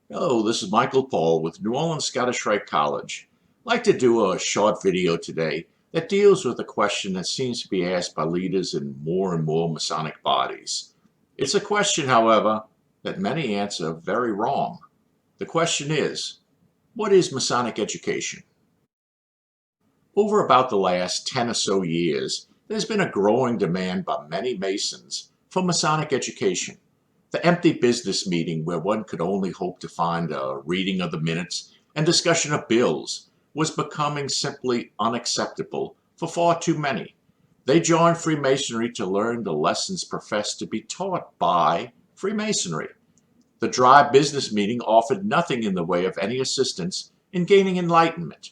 Hello, this is Michael Paul with New Orleans Scottish Rite College. I'd like to do a short video today that deals with a question that seems to be asked by leaders in more and more Masonic bodies. It's a question, however, that many answer very wrong. The question is, what is Masonic education? Over about the last 10 or so years, there's been a growing demand by many Masons for Masonic education. The empty business meeting where one could only hope to find a reading of the minutes and discussion of bills was becoming simply unacceptable for far too many. They joined Freemasonry to learn the lessons professed to be taught by Freemasonry. The dry business meeting offered nothing in the way of any assistance in gaining enlightenment.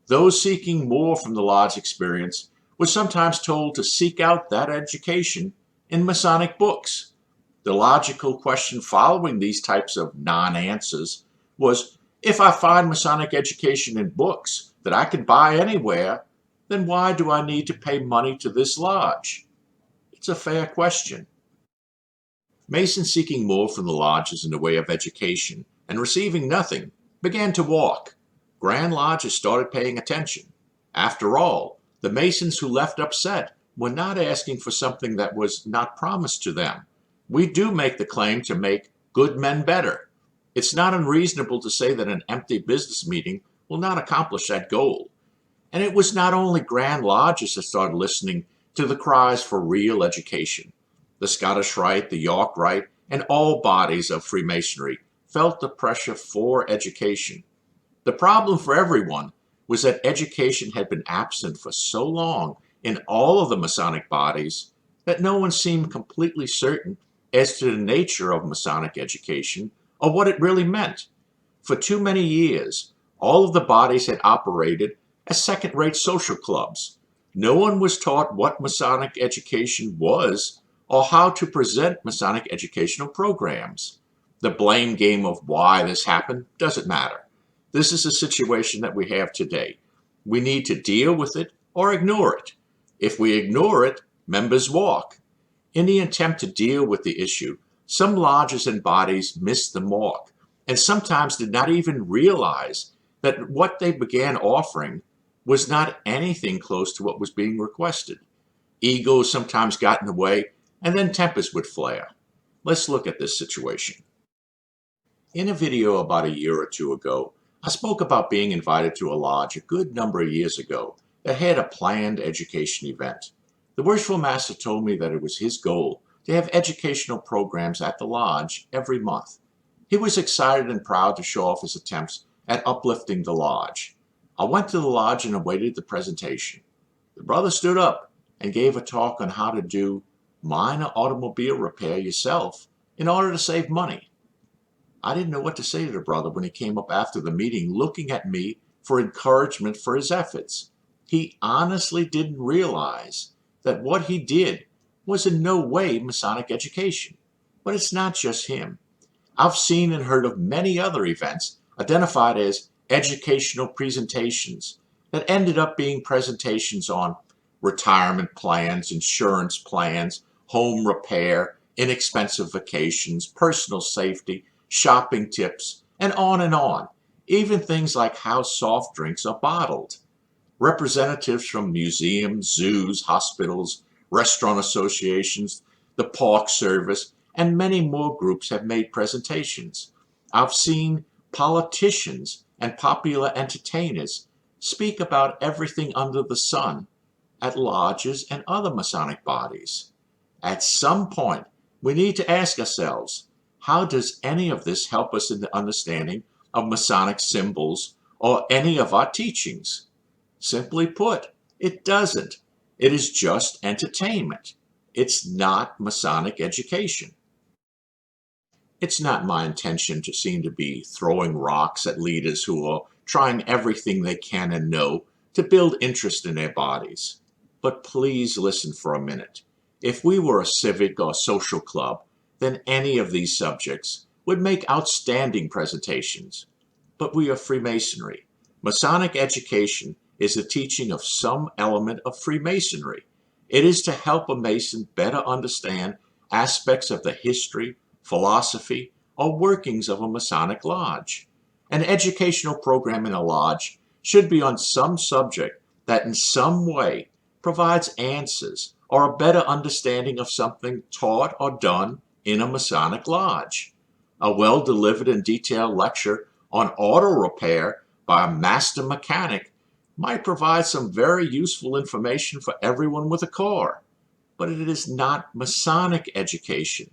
Those seeking more from the lodge experience were sometimes told to seek out that education in Masonic books. The logical question following these types of non-answers was, if I find Masonic education in books that I can buy anywhere, then why do I need to pay money to this lodge? It's a fair question. Masons seeking more from the lodges in the way of education and receiving nothing began to walk. Grand lodges started paying attention. After all, the Masons who left upset were not asking for something that was not promised to them. We do make the claim to make good men better. It's not unreasonable to say that an empty business meeting will not accomplish that goal. And it was not only Grand Lodges that started listening to the cries for real education. The Scottish Rite, the York Rite, and all bodies of Freemasonry felt the pressure for education. The problem for everyone was that education had been absent for so long in all of the Masonic bodies that no one seemed completely certain as to the nature of Masonic education or what it really meant. For too many years, all of the bodies had operated as second-rate social clubs. No one was taught what Masonic education was or how to present Masonic educational programs. The blame game of why this happened doesn't matter. This is the situation that we have today. We need to deal with it or ignore it. If we ignore it, members walk. In the attempt to deal with the issue, some lodges and bodies missed the mark and sometimes did not even realize that what they began offering was not anything close to what was being requested. Egos sometimes got in the way, and then tempers would flare. Let's look at this situation. In a video about a year or two ago, I spoke about being invited to a lodge a good number of years ago that had a planned education event. The worshipful master told me that it was his goal to have educational programs at the lodge every month. He was excited and proud to show off his attempts at uplifting the lodge. I went to the lodge and awaited the presentation. The brother stood up and gave a talk on how to do minor automobile repair yourself in order to save money. I didn't know what to say to the brother when he came up after the meeting looking at me for encouragement for his efforts. He honestly didn't realize that what he did was in no way Masonic education. But it's not just him. I've seen and heard of many other events identified as educational presentations that ended up being presentations on retirement plans, insurance plans, home repair, inexpensive vacations, personal safety, shopping tips, and on, even things like how soft drinks are bottled. Representatives from museums, zoos, hospitals, restaurant associations, the Park Service, and many more groups have made presentations. I've seen politicians and popular entertainers speak about everything under the sun at lodges and other Masonic bodies. At some point, we need to ask ourselves, how does any of this help us in the understanding of Masonic symbols or any of our teachings? Simply put, it doesn't. It is just entertainment. It's not Masonic education. It's not my intention to seem to be throwing rocks at leaders who are trying everything they can and know to build interest in their bodies. But please listen for a minute. If we were a civic or social club, then any of these subjects would make outstanding presentations. But we are Freemasonry. Masonic education is the teaching of some element of Freemasonry. It is to help a Mason better understand aspects of the history, philosophy, or workings of a Masonic lodge. An educational program in a lodge should be on some subject that in some way provides answers or a better understanding of something taught or done in a Masonic lodge. A well-delivered and detailed lecture on auto repair by a master mechanic might provide some very useful information for everyone with a car, but it is not Masonic education.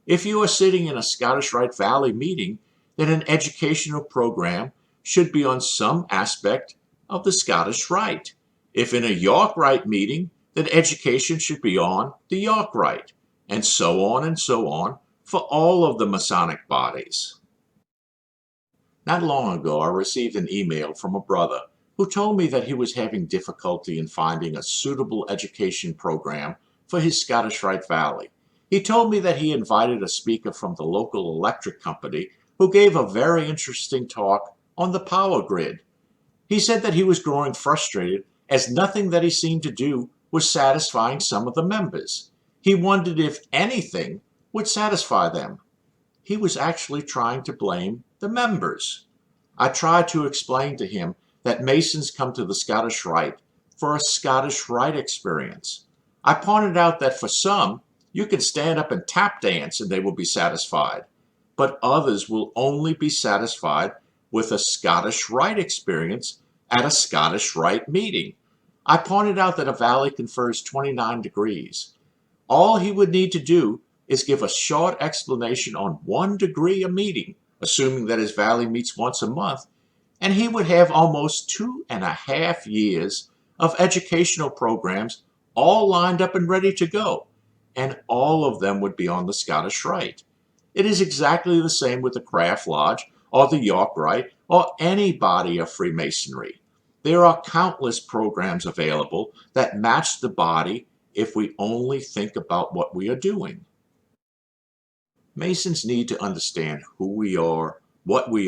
If you are sitting in a Scottish Rite Valley meeting, then an educational program should be on some aspect of the Scottish Rite. If in a York Rite meeting, then education should be on the York Rite, and so on for all of the Masonic bodies. Not long ago, I received an email from a brother who told me that he was having difficulty in finding a suitable education program for his Scottish Rite Valley. He told me that he invited a speaker from the local electric company who gave a very interesting talk on the power grid. He said that he was growing frustrated as nothing that he seemed to do was satisfying some of the members. He wondered if anything would satisfy them. He was actually trying to blame the members. I tried to explain to him that Masons come to the Scottish Rite for a Scottish Rite experience. I pointed out that for some, you can stand up and tap dance and they will be satisfied, but others will only be satisfied with a Scottish Rite experience at a Scottish Rite meeting. I pointed out that a valley confers 29 degrees. All he would need to do is give a short explanation on 1 degree a meeting, assuming that his valley meets once a month, and he would have almost 2.5 years of educational programs all lined up and ready to go, and all of them would be on the Scottish Rite. It is exactly the same with the Craft Lodge or the York Rite or any body of Freemasonry. There are countless programs available that match the body if we only think about what we are doing. Masons need to understand who we are, what we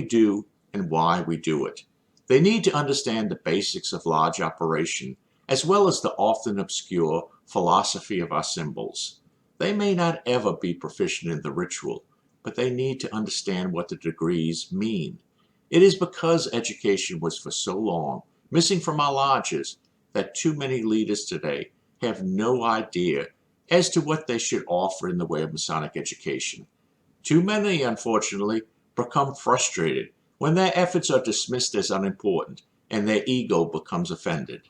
do, and why we do it. They need to understand the basics of lodge operation, as well as the often obscure philosophy of our symbols. They may not ever be proficient in the ritual, but they need to understand what the degrees mean. It is because education was for so long missing from our lodges that too many leaders today have no idea as to what they should offer in the way of Masonic education. Too many, unfortunately, become frustrated when their efforts are dismissed as unimportant and their ego becomes offended.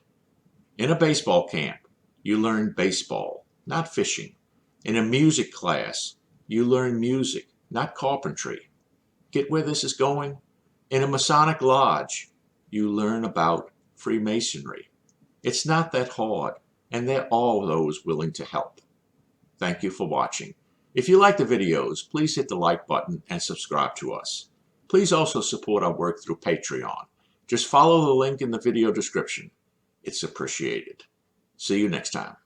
In a baseball camp, you learn baseball, not fishing. In a music class, you learn music, not carpentry. Get where this is going? In a Masonic lodge, you learn about Freemasonry. It's not that hard, and they're all those willing to help. Thank you for watching. If you like the videos, please hit the like button and subscribe to us. Please also support our work through Patreon. Just follow the link in the video description. It's appreciated. See you next time.